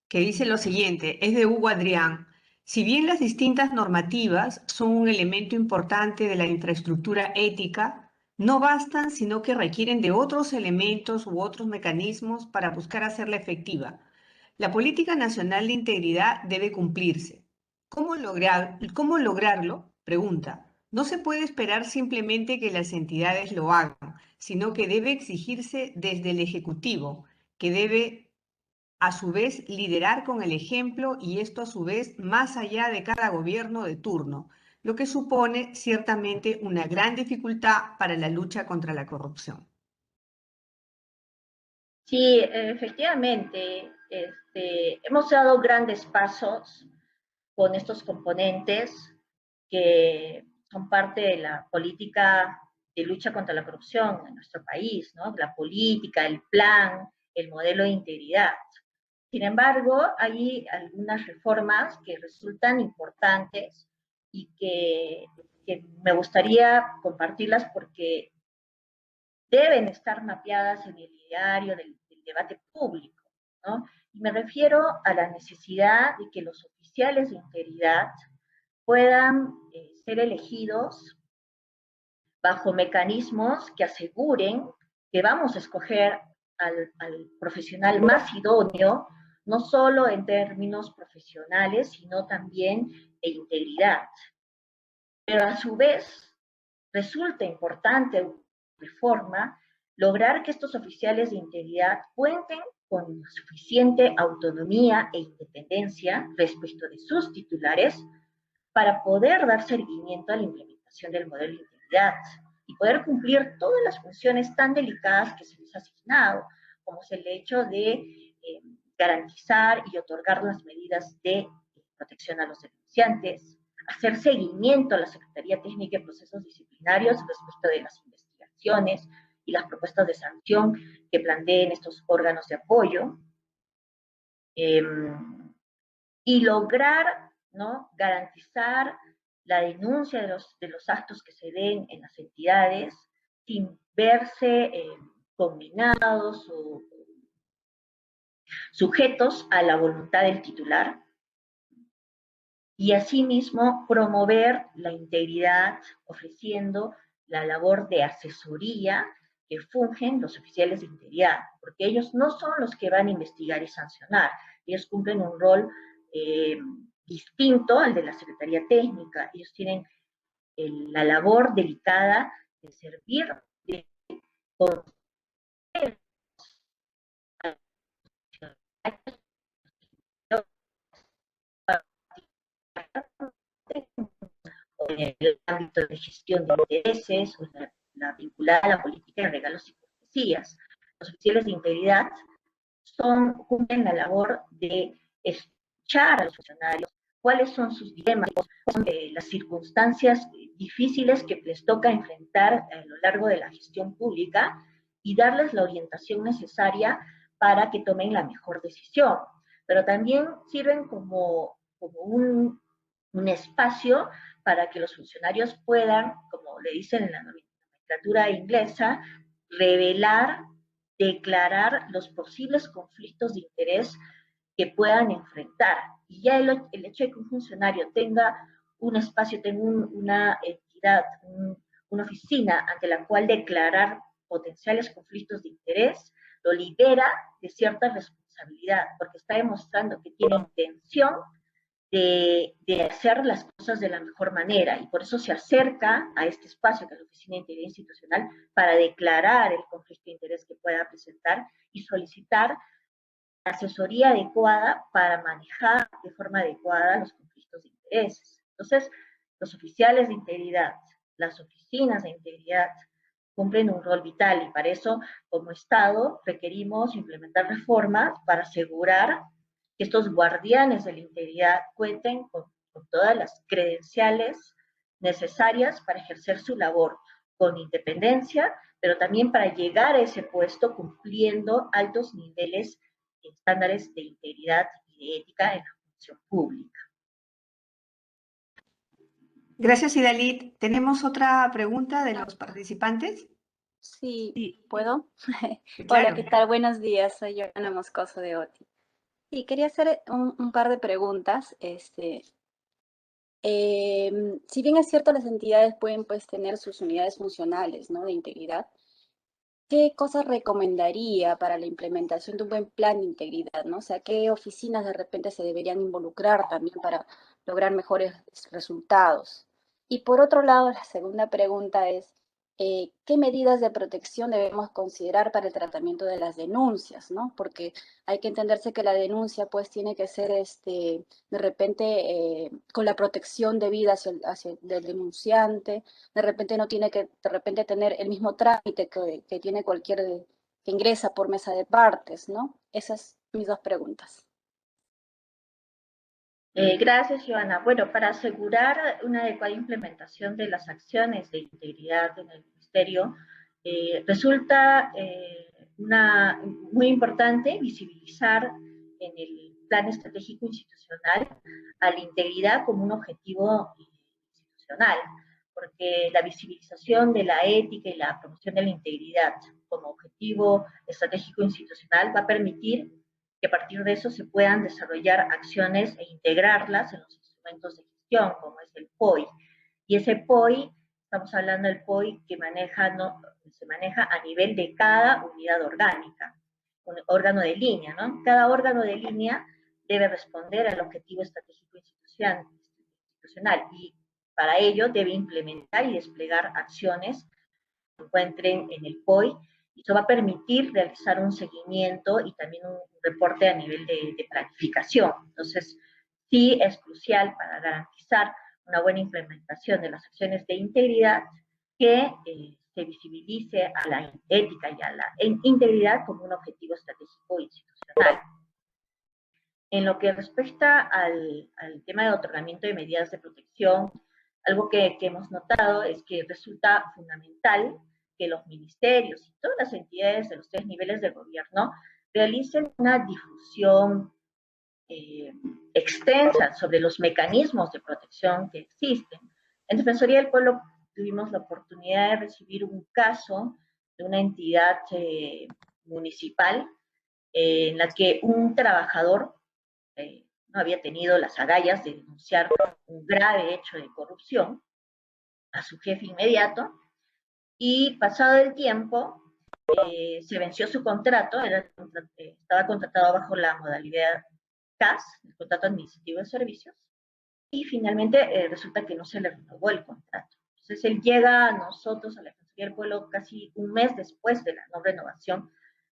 que dice lo siguiente, es de Hugo Adrián. Si bien las distintas normativas son un elemento importante de la infraestructura ética, no bastan, sino que requieren de otros elementos u otros mecanismos para buscar hacerla efectiva. La Política Nacional de Integridad debe cumplirse. ¿Cómo lograrlo? Pregunta. No se puede esperar simplemente que las entidades lo hagan, sino que debe exigirse desde el Ejecutivo, que debe a su vez liderar con el ejemplo y esto a su vez más allá de cada gobierno de turno, lo que supone ciertamente una gran dificultad para la lucha contra la corrupción. Sí, efectivamente, hemos dado grandes pasos con estos componentes que son parte de la política de lucha contra la corrupción en nuestro país, ¿no? La política, el plan, el modelo de integridad. Sin embargo, hay algunas reformas que resultan importantes y que me gustaría compartirlas porque deben estar mapeadas en el ideario del debate público, ¿no? Y me refiero a la necesidad de que los oficiales de integridad puedan ser elegidos bajo mecanismos que aseguren que vamos a escoger al profesional más idóneo, no solo en términos profesionales, sino también de integridad. Pero a su vez, resulta importante reforma lograr que estos oficiales de integridad cuenten con suficiente autonomía e independencia respecto de sus titulares para poder dar seguimiento a la implementación del modelo de integridad y poder cumplir todas las funciones tan delicadas que se les ha asignado, como es el hecho de garantizar y otorgar las medidas de protección a los denunciantes, hacer seguimiento a la Secretaría Técnica de Procesos Disciplinarios respecto de las investigaciones y las propuestas de sanción que planteen estos órganos de apoyo, y lograr, ¿no?, garantizar la denuncia de los actos que se den en las entidades sin verse combinados o sujetos a la voluntad del titular, y asimismo promover la integridad ofreciendo la labor de asesoría que fungen los oficiales de integridad, porque ellos no son los que van a investigar y sancionar, ellos cumplen un rol distinto al de la Secretaría Técnica, ellos tienen la labor delicada de servir de en el ámbito de gestión de intereses, o la vinculada a la política de regalos y cortesías. Los oficiales de integridad cumplen la labor de escuchar a los funcionarios, cuáles son sus dilemas, son las circunstancias difíciles que les toca enfrentar a lo largo de la gestión pública y darles la orientación necesaria para que tomen la mejor decisión. Pero también sirven como un espacio para que los funcionarios puedan, como le dicen en la nomenclatura inglesa, revelar, declarar los posibles conflictos de interés que puedan enfrentar. Y ya el hecho de que un funcionario tenga un espacio, tenga una entidad, una oficina ante la cual declarar potenciales conflictos de interés, lo libera de cierta responsabilidad, porque está demostrando que tiene intención de hacer las cosas de la mejor manera, y por eso se acerca a este espacio, que es la Oficina de Integridad Institucional, para declarar el conflicto de interés que pueda presentar y solicitar asesoría adecuada para manejar de forma adecuada los conflictos de intereses. Entonces, los oficiales de integridad, las oficinas de integridad, cumplen un rol vital, y para eso, como Estado, requerimos implementar reformas para asegurar que estos guardianes de la integridad cuenten con todas las credenciales necesarias para ejercer su labor con independencia, pero también para llegar a ese puesto cumpliendo altos niveles de estándares de integridad y de ética en la función pública. Gracias, Idalit. ¿Tenemos otra pregunta de los participantes? Sí, ¿puedo? Claro. Hola, ¿qué tal? Buenos días, soy Joana Moscoso de OTI. Sí, quería hacer un par de preguntas. Si bien es cierto, las entidades pueden pues tener sus unidades funcionales, ¿no?, de integridad, ¿qué cosas recomendaría para la implementación de un buen plan de integridad, ¿no? O sea, ¿qué oficinas de repente se deberían involucrar también para lograr mejores resultados? Y por otro lado, la segunda pregunta es, ¿qué medidas de protección debemos considerar para el tratamiento de las denuncias, ¿no? Porque hay que entenderse que la denuncia pues tiene que ser de repente con la protección debida hacia el denunciante, de repente no tiene que de repente tener el mismo trámite que tiene cualquier que ingresa por mesa de partes, ¿no? Esas son mis dos preguntas. Gracias, Joana. Bueno, para asegurar una adecuada implementación de las acciones de integridad en el Ministerio, resulta muy importante visibilizar en el plan estratégico institucional a la integridad como un objetivo institucional, porque la visibilización de la ética y la promoción de la integridad como objetivo estratégico institucional va a permitir que a partir de eso se puedan desarrollar acciones e integrarlas en los instrumentos de gestión, como es el POI. Y ese POI, estamos hablando del POI que se maneja a nivel de cada unidad orgánica, un órgano de línea, ¿no? Cada órgano de línea debe responder al objetivo estratégico institucional y para ello debe implementar y desplegar acciones que se encuentren en el POI. Y eso va a permitir realizar un seguimiento y también un reporte a nivel de planificación. Entonces, sí es crucial para garantizar una buena implementación de las acciones de integridad que se visibilice a la ética y a la integridad como un objetivo estratégico institucional. En lo que respecta al tema de otorgamiento de medidas de protección, algo que hemos notado es que resulta fundamental que los ministerios y todas las entidades de los 3 niveles de gobierno realicen una difusión extensa sobre los mecanismos de protección que existen. En Defensoría del Pueblo tuvimos la oportunidad de recibir un caso de una entidad municipal en la que un trabajador no había tenido las agallas de denunciar un grave hecho de corrupción a su jefe inmediato, y pasado el tiempo se venció su contrato, estaba contratado bajo la modalidad CAS, el contrato administrativo de servicios, y finalmente resulta que no se le renovó el contrato. Entonces él llega a nosotros, a la Defensoría del Pueblo, casi un mes después de la no renovación,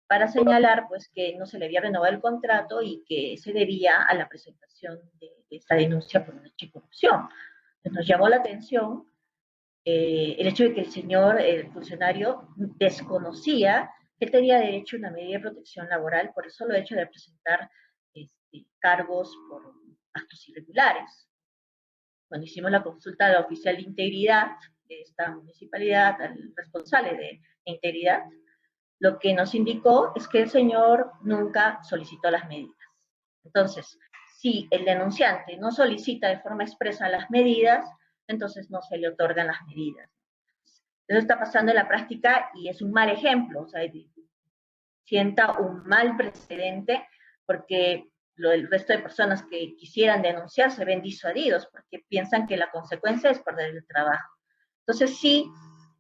para señalar pues que no se le había renovado el contrato y que se debía a la presentación de esta denuncia por un hecho de corrupción. Entonces nos llamó la atención el hecho de que el señor, el funcionario, desconocía que tenía derecho a una medida de protección laboral por el solo hecho de presentar cargos por actos irregulares. Cuando hicimos la consulta a la oficial de integridad de esta municipalidad, al responsable de integridad, lo que nos indicó es que el señor nunca solicitó las medidas. Entonces, si el denunciante no solicita de forma expresa las medidas, entonces no se le otorgan las medidas. Eso está pasando en la práctica y es un mal ejemplo, o sea, sienta un mal precedente porque el resto de personas que quisieran denunciar se ven disuadidos porque piensan que la consecuencia es perder el trabajo. Entonces sí,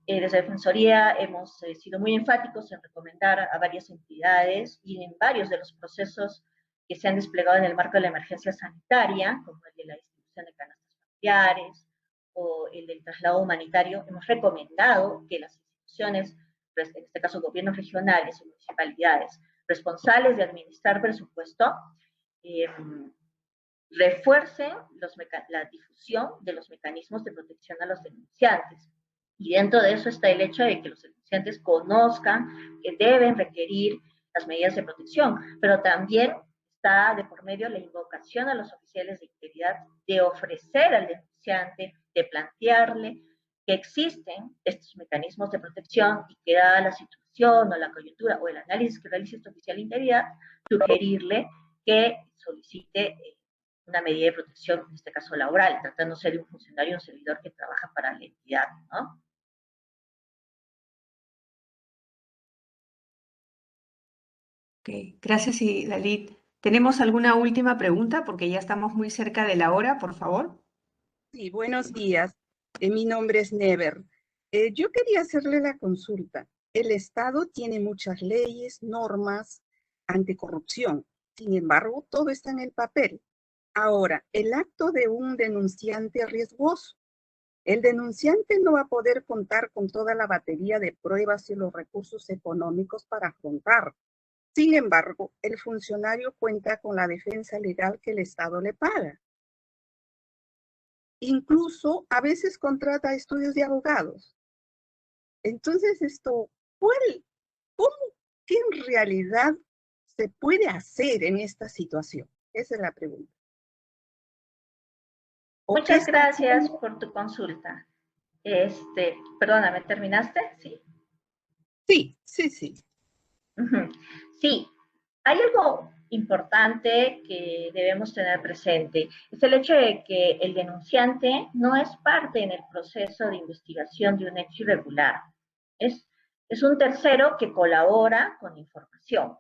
desde Defensoría hemos sido muy enfáticos en recomendar a varias entidades y en varios de los procesos que se han desplegado en el marco de la emergencia sanitaria, como el de la distribución de canastas familiares o el del traslado humanitario, hemos recomendado que las instituciones, en este caso gobiernos regionales y municipalidades, responsables de administrar presupuesto, refuercen la difusión de los mecanismos de protección a los denunciantes. Y dentro de eso está el hecho de que los denunciantes conozcan que deben requerir las medidas de protección, pero también está de por medio la invocación a los oficiales de integridad de ofrecer al denunciante, de plantearle que existen estos mecanismos de protección y que dada la situación o la coyuntura o el análisis que realice este oficial de integridad, sugerirle que solicite una medida de protección, en este caso laboral, tratándose de un funcionario o un servidor que trabaja para la entidad, ¿no? Ok, gracias, Idalit. ¿Tenemos alguna última pregunta? Porque ya estamos muy cerca de la hora, por favor. Sí, buenos días. Mi nombre es Never. Yo quería hacerle la consulta. El Estado tiene muchas leyes, normas anticorrupción. Sin embargo, todo está en el papel. Ahora, el acto de un denunciante riesgoso. El denunciante no va a poder contar con toda la batería de pruebas y los recursos económicos para afrontar. Sin embargo, el funcionario cuenta con la defensa legal que el Estado le paga. Incluso a veces contrata estudios de abogados. Entonces, ¿qué en realidad se puede hacer en esta situación? Esa es la pregunta. Muchas gracias por tu consulta. Perdóname, ¿terminaste? Sí. Sí. Sí, hay algo importante que debemos tener presente. Es el hecho de que el denunciante no es parte en el proceso de investigación de un hecho irregular. Es un tercero que colabora con información.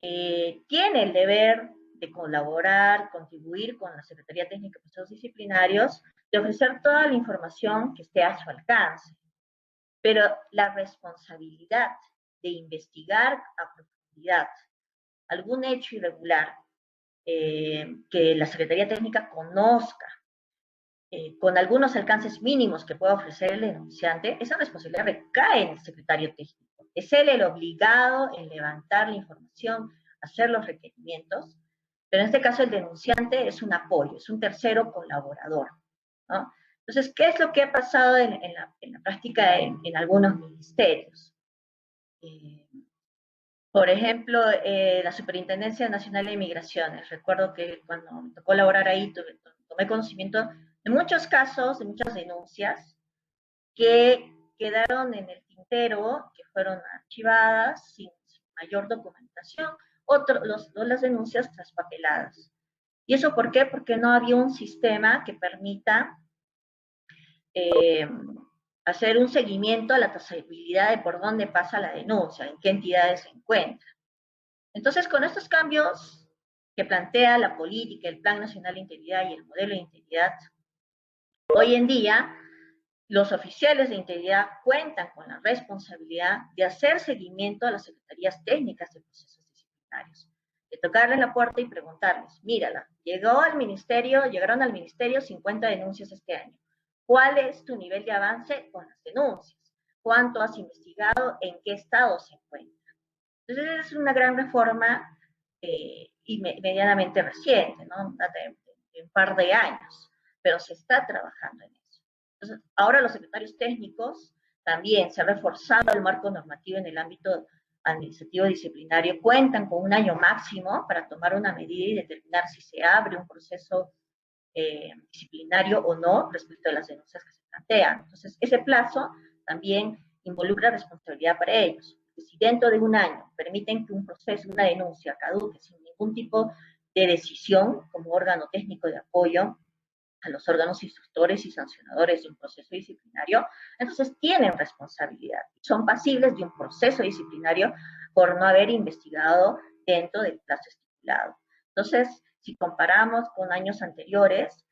Tiene el deber de colaborar, contribuir con la Secretaría Técnica de Procesos Disciplinarios, de ofrecer toda la información que esté a su alcance. Pero la responsabilidad de investigar a profundidad algún hecho irregular que la Secretaría Técnica conozca, con algunos alcances mínimos que pueda ofrecer el denunciante, esa responsabilidad recae en el secretario técnico. Es él el obligado en levantar la información, hacer los requerimientos, pero en este caso el denunciante es un apoyo, es un tercero colaborador, ¿no? Entonces, ¿qué es lo que ha pasado en la práctica en algunos ministerios? Por ejemplo, la Superintendencia Nacional de Migraciones. Recuerdo que cuando me tocó laborar ahí, tomé conocimiento de muchos casos, de muchas denuncias que quedaron en el tintero, que fueron archivadas sin mayor documentación, las denuncias traspapeladas. ¿Y eso por qué? Porque no había un sistema que permita hacer un seguimiento a la trazabilidad de por dónde pasa la denuncia, en qué entidades se encuentra. Entonces, con estos cambios que plantea la política, el Plan Nacional de Integridad y el modelo de integridad, hoy en día los oficiales de integridad cuentan con la responsabilidad de hacer seguimiento a las secretarías técnicas de procesos disciplinarios, de tocarles la puerta y preguntarles, mírala, llegaron al ministerio 50 denuncias este año. ¿Cuál es tu nivel de avance con las denuncias? ¿Cuánto has investigado? ¿En qué estado se encuentra? Entonces es una gran reforma y medianamente reciente, ¿no? De un par de años, pero se está trabajando en eso. Entonces, ahora los secretarios técnicos también se ha reforzado el marco normativo en el ámbito administrativo disciplinario, cuentan con un año máximo para tomar una medida y determinar si se abre un proceso disciplinario o no respecto a las denuncias que se plantean. Entonces, ese plazo también involucra responsabilidad para ellos. Si dentro de un año permiten que un proceso, una denuncia caduque sin ningún tipo de decisión como órgano técnico de apoyo a los órganos instructores y sancionadores de un proceso disciplinario, entonces tienen responsabilidad. Son pasibles de un proceso disciplinario por no haber investigado dentro del plazo estipulado. Entonces, si comparamos con años anteriores,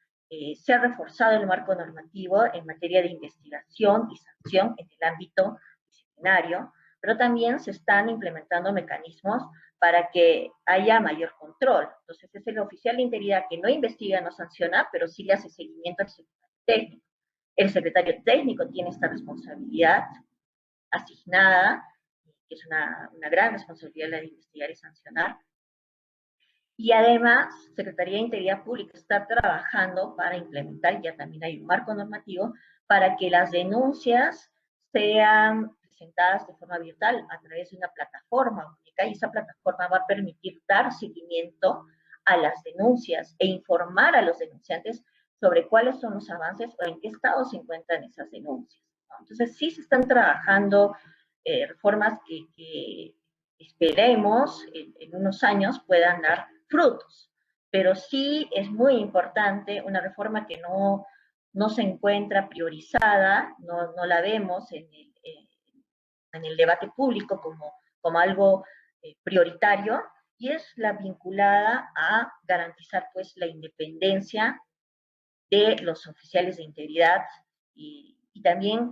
se ha reforzado el marco normativo en materia de investigación y sanción en el ámbito disciplinario, pero también se están implementando mecanismos para que haya mayor control. Entonces es el oficial de integridad que no investiga, no sanciona, pero sí le hace seguimiento al secretario técnico. El secretario técnico tiene esta responsabilidad asignada, que es una gran responsabilidad la de investigar y sancionar. Y además, Secretaría de Integridad Pública está trabajando para implementar, ya también hay un marco normativo, para que las denuncias sean presentadas de forma virtual a través de una plataforma única, y esa plataforma va a permitir dar seguimiento a las denuncias e informar a los denunciantes sobre cuáles son los avances o en qué estado se encuentran esas denuncias, ¿no? Entonces, sí se están trabajando reformas que esperemos en unos años puedan dar frutos, pero sí es muy importante una reforma que no se encuentra priorizada, no la vemos en el debate público como algo prioritario, y es la vinculada a garantizar pues la independencia de los oficiales de integridad y también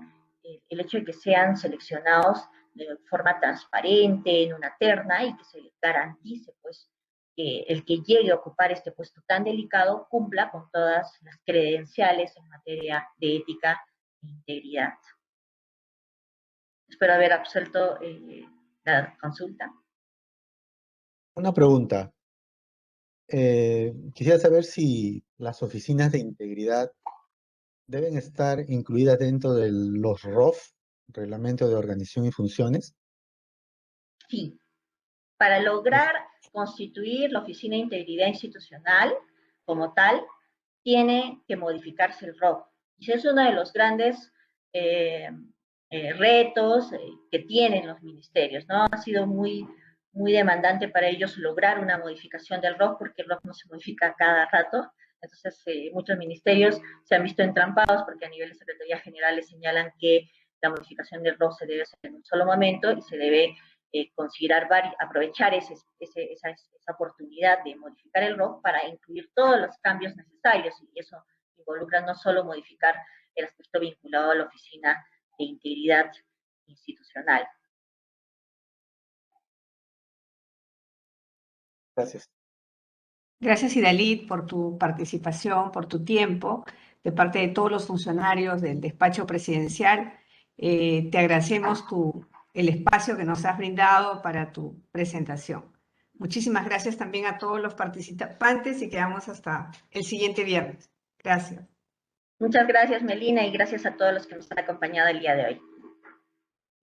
el hecho de que sean seleccionados de forma transparente, en una terna, y que se les garantice, pues, que el que llegue a ocupar este puesto tan delicado cumpla con todas las credenciales en materia de ética e integridad. Espero haber absuelto la consulta. Una pregunta. Quisiera saber si las oficinas de integridad deben estar incluidas dentro de los ROF, Reglamento de Organización y Funciones. Sí. Para lograr constituir la Oficina de Integridad Institucional como tal, tiene que modificarse el ROF. Y ese es uno de los grandes retos que tienen los ministerios, ¿no? Ha sido muy demandante para ellos lograr una modificación del ROF, porque el ROF no se modifica cada rato. Entonces, muchos ministerios se han visto entrampados porque a nivel de Secretaría General les señalan que la modificación del ROF se debe hacer en un solo momento y se debe considerar, aprovechar esa oportunidad de modificar el ROF para incluir todos los cambios necesarios, y eso involucra no solo modificar el aspecto vinculado a la Oficina de Integridad Institucional. Gracias. Gracias, Idalit, por tu participación, por tu tiempo, de parte de todos los funcionarios del despacho presidencial. Te agradecemos el espacio que nos has brindado para tu presentación. Muchísimas gracias también a todos los participantes y quedamos hasta el siguiente viernes. Gracias. Muchas gracias, Melina, y gracias a todos los que nos han acompañado el día de hoy.